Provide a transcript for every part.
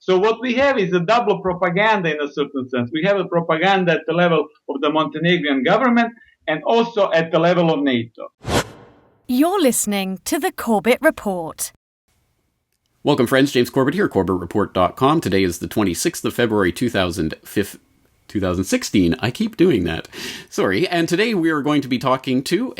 So what we have is a double propaganda in a certain sense. We have a propaganda at the level of the Montenegrin government and also at the level of NATO. You're listening to the Corbett Report. Welcome, friends. James Corbett here, CorbettReport.com. Today is the 26th of February, 2016. I keep doing that. Sorry. And today we are going to be talking to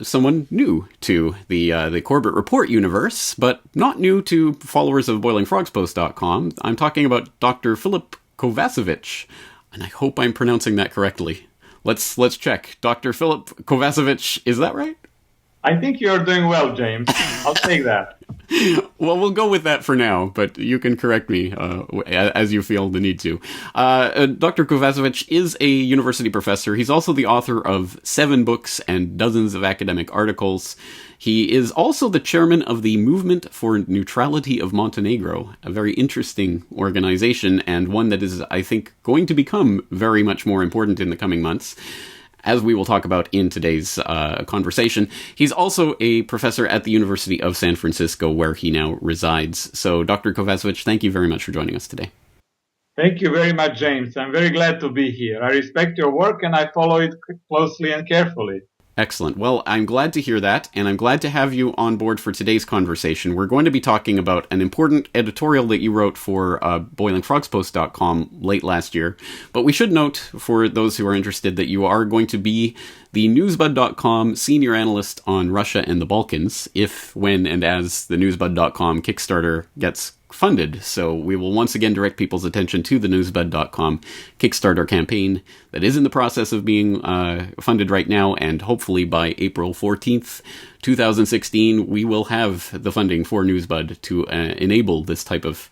someone new to the Corbett Report universe, but not new to followers of BoilingFrogsPost.com. I'm talking about Dr. Filip Kovacevic, and I hope I'm pronouncing that correctly. Let's check. Dr. Filip Kovacevic, is that right? I think you're doing well, James. I'll take that. Well, we'll go with that for now, but you can correct me as you feel the need to. Dr. Kovacevic is a university professor. He's also the author of 7 books and dozens of academic articles. He is also the chairman of the Movement for Neutrality of Montenegro, a very interesting organization and one that is, I think, going to become very much more important in the coming months, as we will talk about in today's conversation. He's also a professor at the University of San Francisco, where he now resides. So, Dr. Kovacevic, thank you very much for joining us today. Thank you very much, James. I'm very glad to be here. I respect your work and I follow it closely and carefully. Excellent. Well, I'm glad to hear that, and I'm glad to have you on board for today's conversation. We're going to be talking about an important editorial that you wrote for BoilingFrogsPost.com late last year. But we should note, for those who are interested, that you are going to be the newsbud.com senior analyst on Russia and the Balkans, if, when, and as the newsbud.com Kickstarter gets funded. So we will once again direct people's attention to the newsbud.com Kickstarter campaign that is in the process of being funded right now, and hopefully by April 14th, 2016, we will have the funding for Newsbud to enable this type of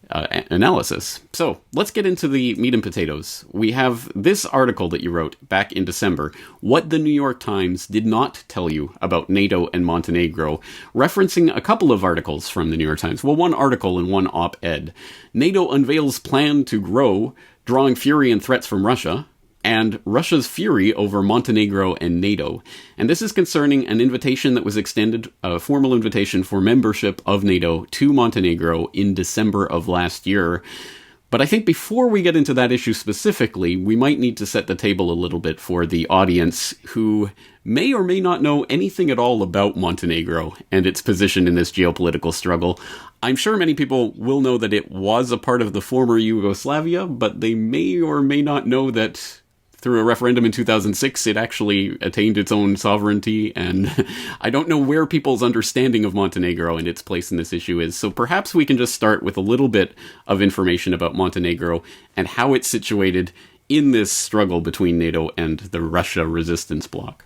analysis. So let's get into the meat and potatoes. We have this article that you wrote back in December, What the New York Times Did Not Tell You About NATO and Montenegro, referencing a couple of articles from the New York Times. Well, one article and one op-ed. NATO unveils plan to grow, drawing fury and threats from Russia, and Russia's fury over Montenegro and NATO. And this is concerning an invitation that was extended, a formal invitation for membership of NATO to Montenegro in December of last year. But I think before we get into that issue specifically, we might need to set the table a little bit for the audience who may or may not know anything at all about Montenegro and its position in this geopolitical struggle. I'm sure many people will know that it was a part of the former Yugoslavia, but they may or may not know that through a referendum in 2006, it actually attained its own sovereignty, and I don't know where people's understanding of Montenegro and its place in this issue is. So perhaps we can just start with a little bit of information about Montenegro and how it's situated in this struggle between NATO and the Russia resistance bloc.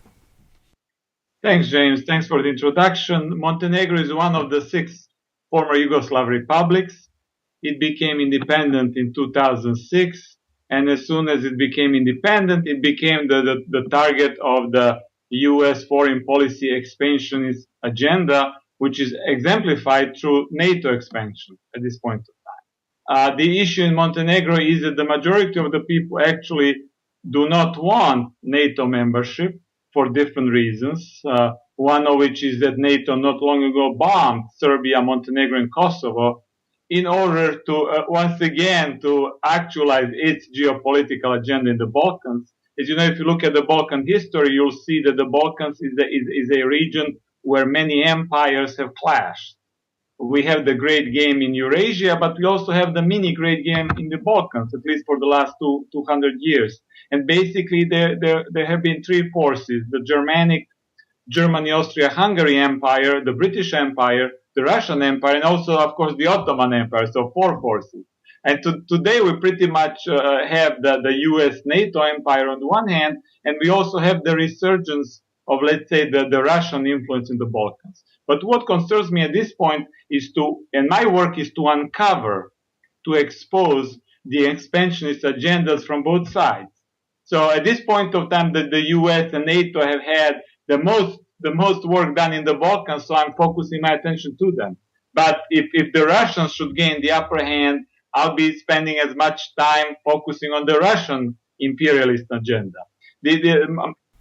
Thanks, James. Thanks for the introduction. Montenegro is one of the 6 former Yugoslav republics. It became independent in 2006. And as soon as it became independent, it became the target of the U.S. foreign policy expansionist agenda, which is exemplified through NATO expansion at this point of time. The issue in Montenegro is that the majority of the people actually do not want NATO membership for different reasons. One of which is that NATO not long ago bombed Serbia, Montenegro, and Kosovo, in order to, once again, to actualize its geopolitical agenda in the Balkans. As you know, if you look at the Balkan history, you'll see that the Balkans is a region where many empires have clashed. We have the great game in Eurasia, but we also have the mini great game in the Balkans, at least for the last 200 years. And basically, there have been 3 forces: the Germany, Austria, Hungary Empire, the British Empire, the Russian Empire, and also, of course, the Ottoman Empire, so 4 forces. And today we pretty much have the US NATO empire on the one hand, and we also have the resurgence of, let's say, the Russian influence in the Balkans. But what concerns me at this point is and my work is to uncover, to expose the expansionist agendas from both sides. So at this point of time, the US and NATO have had the most work done in the Balkans, so I'm focusing my attention to them. But if the Russians should gain the upper hand, I'll be spending as much time focusing on the Russian imperialist agenda.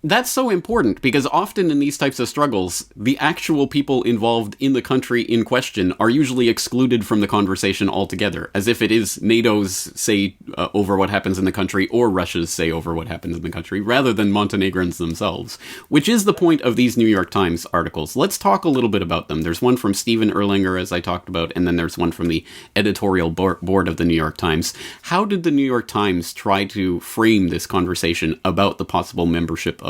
That's so important because often in these types of struggles, the actual people involved in the country in question are usually excluded from the conversation altogether, as if it is NATO's say over what happens in the country or Russia's say over what happens in the country, rather than Montenegrins themselves, which is the point of these New York Times articles. Let's talk a little bit about them. There's one from Stephen Erlanger, as I talked about, and then there's one from the editorial board of the New York Times. How did the New York Times try to frame this conversation about the possible membership of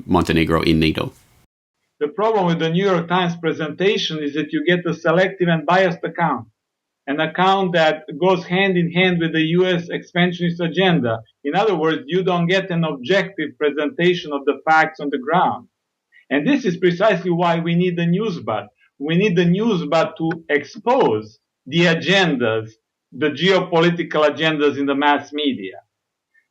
Montenegro in NATO? The problem with the New York Times presentation is that you get a selective and biased account, an account that goes hand in hand with the U.S. expansionist agenda. In other words, you don't get an objective presentation of the facts on the ground. And this is precisely why we need the newsbud. We need the newsbud to expose the agendas, the geopolitical agendas in the mass media.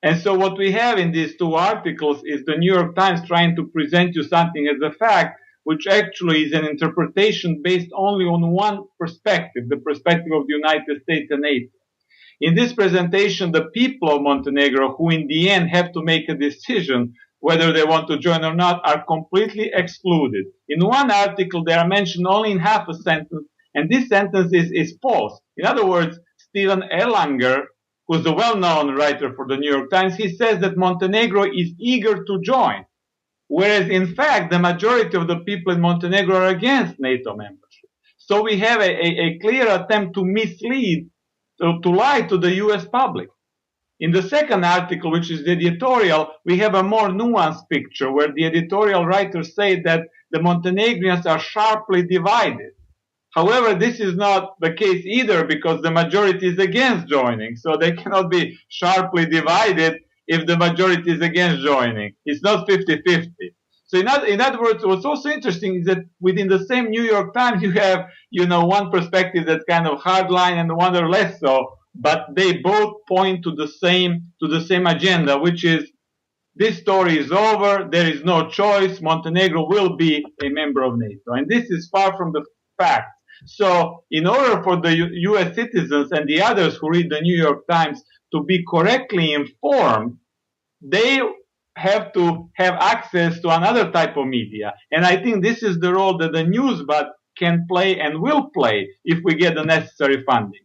And so what we have in these two articles is the New York Times trying to present you something as a fact, which actually is an interpretation based only on one perspective, the perspective of the United States and NATO. In this presentation, the people of Montenegro, who in the end have to make a decision whether they want to join or not, are completely excluded. In one article, they are mentioned only in half a sentence, and this sentence is false. In other words, Stephen Erlanger, who's a well-known writer for the New York Times, he says that Montenegro is eager to join, whereas in fact the majority of the people in Montenegro are against NATO membership. So we have a clear attempt to mislead, to lie to the US public. In the second article, which is the editorial, we have a more nuanced picture where the editorial writers say that the Montenegrins are sharply divided. However, this is not the case either because the majority is against joining. So they cannot be sharply divided if the majority is against joining. It's not 50-50. So in other words, what's also interesting is that within the same New York Times, you have, one perspective that's kind of hardline and one or less so, but they both point to the same agenda, which is this story is over. There is no choice. Montenegro will be a member of NATO. And this is far from the fact. So in order for the U.S. citizens and the others who read the New York Times to be correctly informed, they have to have access to another type of media. And I think this is the role that the newsbud can play and will play if we get the necessary funding.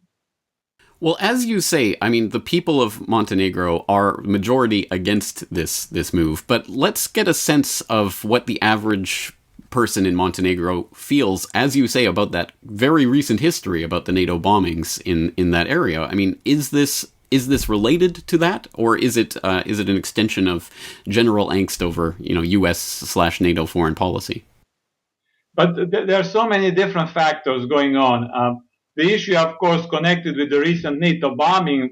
Well, as you say, I mean, the people of Montenegro are majority against this move, but let's get a sense of what the average person in Montenegro feels, as you say, about that very recent history about the NATO bombings in that area. I mean, is this related to that, or is it an extension of general angst over U.S./NATO foreign policy? But there are so many different factors going on. The issue, of course, connected with the recent NATO bombing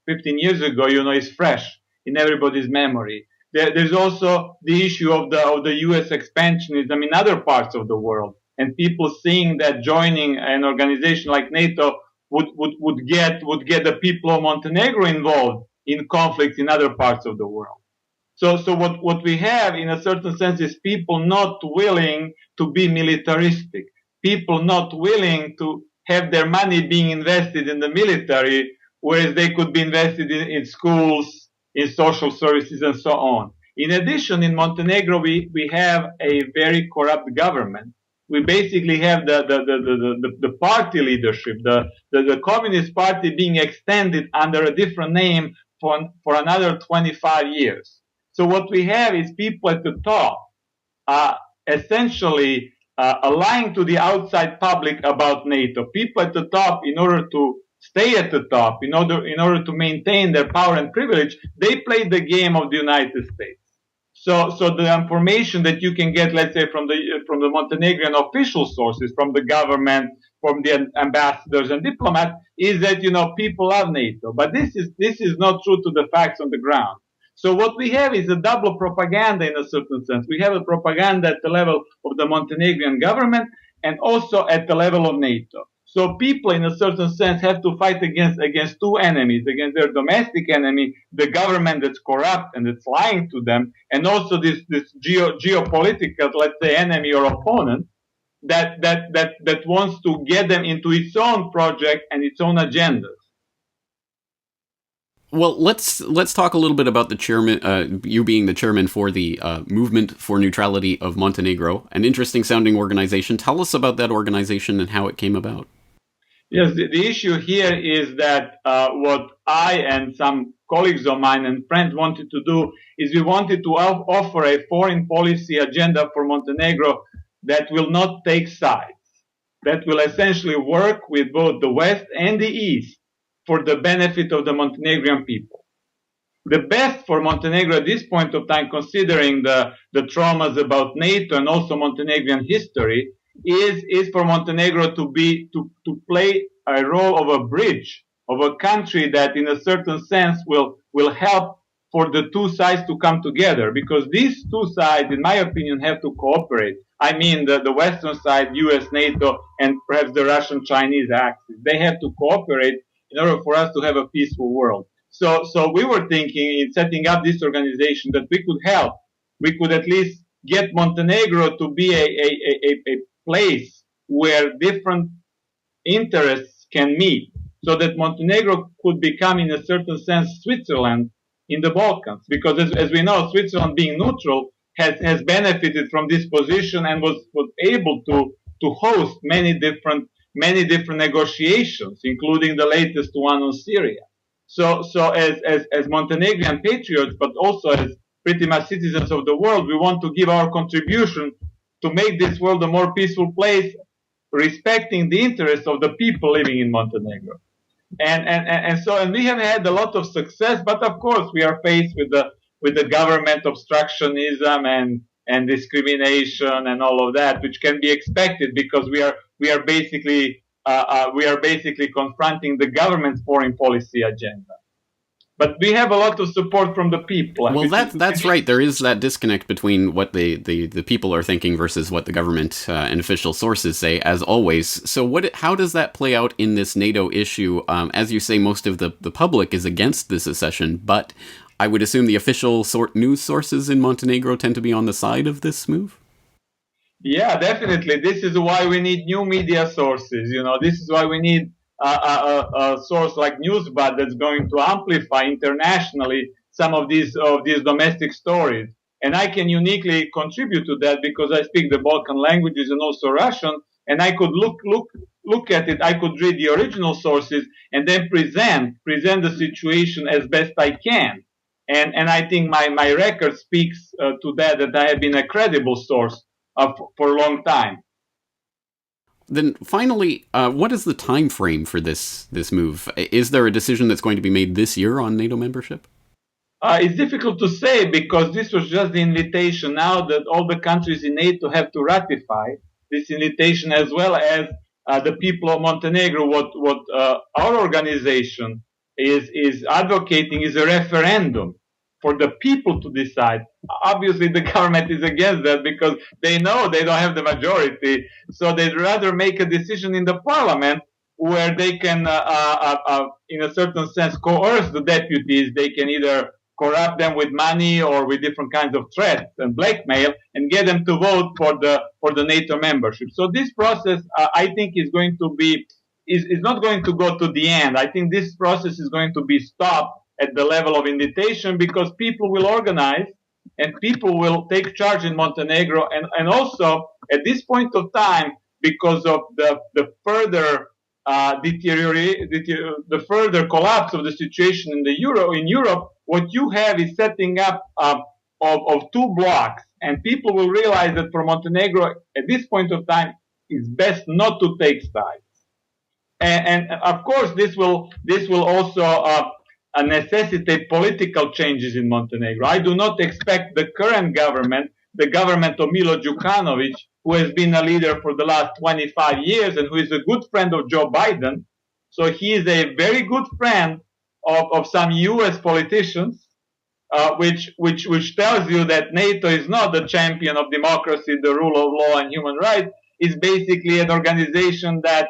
15 years ago, is fresh in everybody's memory. There's also the issue of the U.S. expansionism in other parts of the world, and people seeing that joining an organization like NATO would get the people of Montenegro involved in conflicts in other parts of the world. So what we have in a certain sense is people not willing to be militaristic, people not willing to have their money being invested in the military, whereas they could be invested in schools, in social services, and so on. In addition, in Montenegro, we have a very corrupt government. We basically have the party leadership, the Communist Party being extended under a different name for another 25 years. So what we have is people at the top essentially lying to the outside public about NATO. People at the top, in order to stay at the top, in order to maintain their power and privilege, they play the game of the United States. So the information that you can get, let's say, from the Montenegrin official sources, from the government, from the ambassadors and diplomats, is that people love NATO. But this is not true to the facts on the ground. So what we have is a double propaganda in a certain sense. We have a propaganda at the level of the Montenegrin government and also at the level of NATO. So people in a certain sense have to fight against two enemies, against their domestic enemy, the government that's corrupt and that's lying to them, and also this geopolitical, let's say, enemy or opponent that wants to get them into its own project and its own agendas. Well, let's talk a little bit about the chairman, you being the chairman for the Movement for Neutrality of Montenegro, an interesting sounding organization. Tell us about that organization and how it came about. Yes, the issue here is that what I and some colleagues of mine and friends wanted to do is we wanted to offer a foreign policy agenda for Montenegro that will not take sides, that will essentially work with both the West and the East for the benefit of the Montenegrin people. The best for Montenegro at this point of time, considering the traumas about NATO and also Montenegrin history, is for Montenegro to play a role of a bridge, of a country that in a certain sense will help for the two sides to come together, because these two sides, in my opinion, have to cooperate. I mean the Western side, US, NATO, and perhaps the Russian-Chinese axis. They have to cooperate in order for us to have a peaceful world. So we were thinking in setting up this organization that we could help. We could at least get Montenegro to be a place where different interests can meet, so that Montenegro could become, in a certain sense, Switzerland in the Balkans. Because as we know, Switzerland being neutral has benefited from this position and was able to host many different negotiations, including the latest one on Syria. So as Montenegrin patriots, but also as pretty much citizens of the world, we want to give our contribution to make this world a more peaceful place, respecting the interests of the people living in Montenegro. And we have had a lot of success, but of course we are faced with the government obstructionism and discrimination and all of that, which can be expected because we are basically confronting the government's foreign policy agenda. But we have a lot of support from the people. Well, that's right. There is that disconnect between what the people are thinking versus what the government and official sources say, as always. So how does that play out in this NATO issue? As you say, most of the public is against this accession, but I would assume the official news sources in Montenegro tend to be on the side of this move? Yeah, definitely. This is why we need new media sources. This is why we need a source like Newsbud that's going to amplify internationally some of these domestic stories. And I can uniquely contribute to that because I speak the Balkan languages and also Russian, and I could look at it. I could read the original sources and then present the situation as best I can. And I think my record speaks to that I have been a credible source for a long time. Then finally, what is the time frame for this move? Is there a decision that's going to be made this year on NATO membership? It's difficult to say because this was just the invitation. Now that all the countries in NATO have to ratify this invitation, as well as the people of Montenegro. What our organization is advocating is a referendum for the people to decide. Obviously, the government is against that because they know they don't have the majority. So they'd rather make a decision in the parliament where they can, in a certain sense, coerce the deputies. They can either corrupt them with money or with different kinds of threats and blackmail and get them to vote for the NATO membership. So this process, I think, is not going to go to the end. I think this process is going to be stopped at the level of invitation because people will organize and people will take charge in Montenegro. And also at this point of time, because of the further the further collapse of the situation in Europe, what you have is setting up of two blocks, and people will realize that for Montenegro at this point of time it's best not to take sides. And of course this will also necessitate political changes in Montenegro. I do not expect the current government, the government of Milo Đukanović, who has been a leader for the last 25 years and who is a good friend of Joe Biden. So he is a very good friend of some US politicians, which tells you that NATO is not the champion of democracy, the rule of law and human rights. It's basically an organization that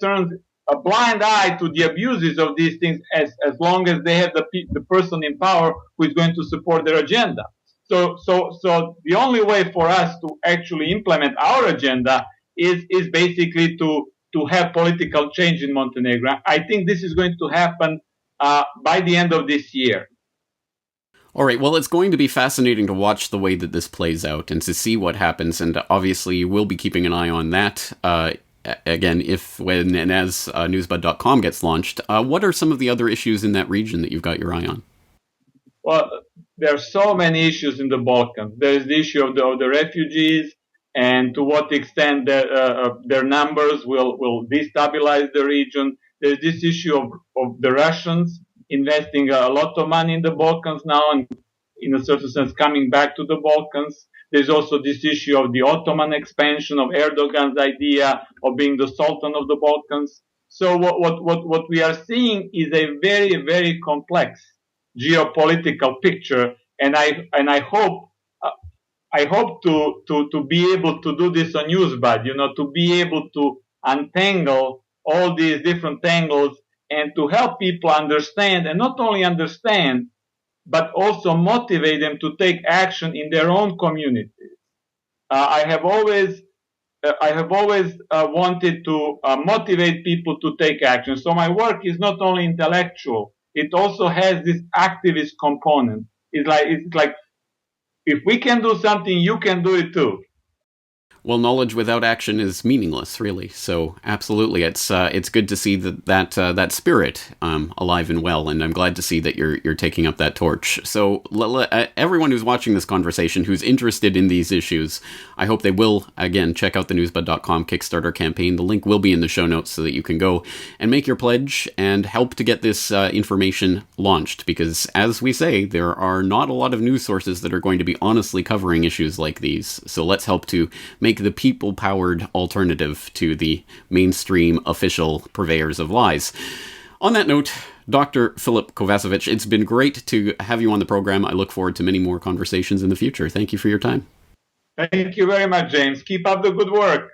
turns a blind eye to the abuses of these things as long as they have the person in power who is going to support their agenda. So the only way for us to actually implement our agenda is basically to have political change in Montenegro. I think this is going to happen by the end of this year. All right, well, it's going to be fascinating to watch the way that this plays out and to see what happens, and obviously we'll be keeping an eye on that. Again, if, when, and as newsbud.com gets launched, what are some of the other issues in that region that you've got your eye on? Well, there are so many issues in the Balkans. There is the issue of the refugees, and to what extent their numbers will destabilize the region. There's this issue of the Russians investing a lot of money in the Balkans now, and in a certain sense coming back to the Balkans. There's also this issue of the Ottoman expansion, of Erdogan's idea of being the Sultan of the Balkans. So what we are seeing is a very, very complex geopolitical picture, and I hope to be able to do this on Newsbud, to be able to untangle all these different tangles and to help people understand, and not only understand, but also motivate them to take action in their own communities. I have always wanted to motivate people to take action. So my work is not only intellectual; it also has this activist component. It's like if we can do something, you can do it too. Well, knowledge without action is meaningless, really. So, absolutely, it's good to see that spirit alive and well, and I'm glad to see that you're taking up that torch. So, everyone who's watching this conversation, who's interested in these issues, I hope they will again check out the newsbud.com Kickstarter campaign. The link will be in the show notes so that you can go and make your pledge and help to get this information launched. Because, as we say, there are not a lot of news sources that are going to be honestly covering issues like these. So, let's help to make the people-powered alternative to the mainstream official purveyors of lies. On that note, Dr. Filip Kovacevic, it's been great to have you on the program. I look forward to many more conversations in the future. Thank you for your time. Thank you very much, James. Keep up the good work.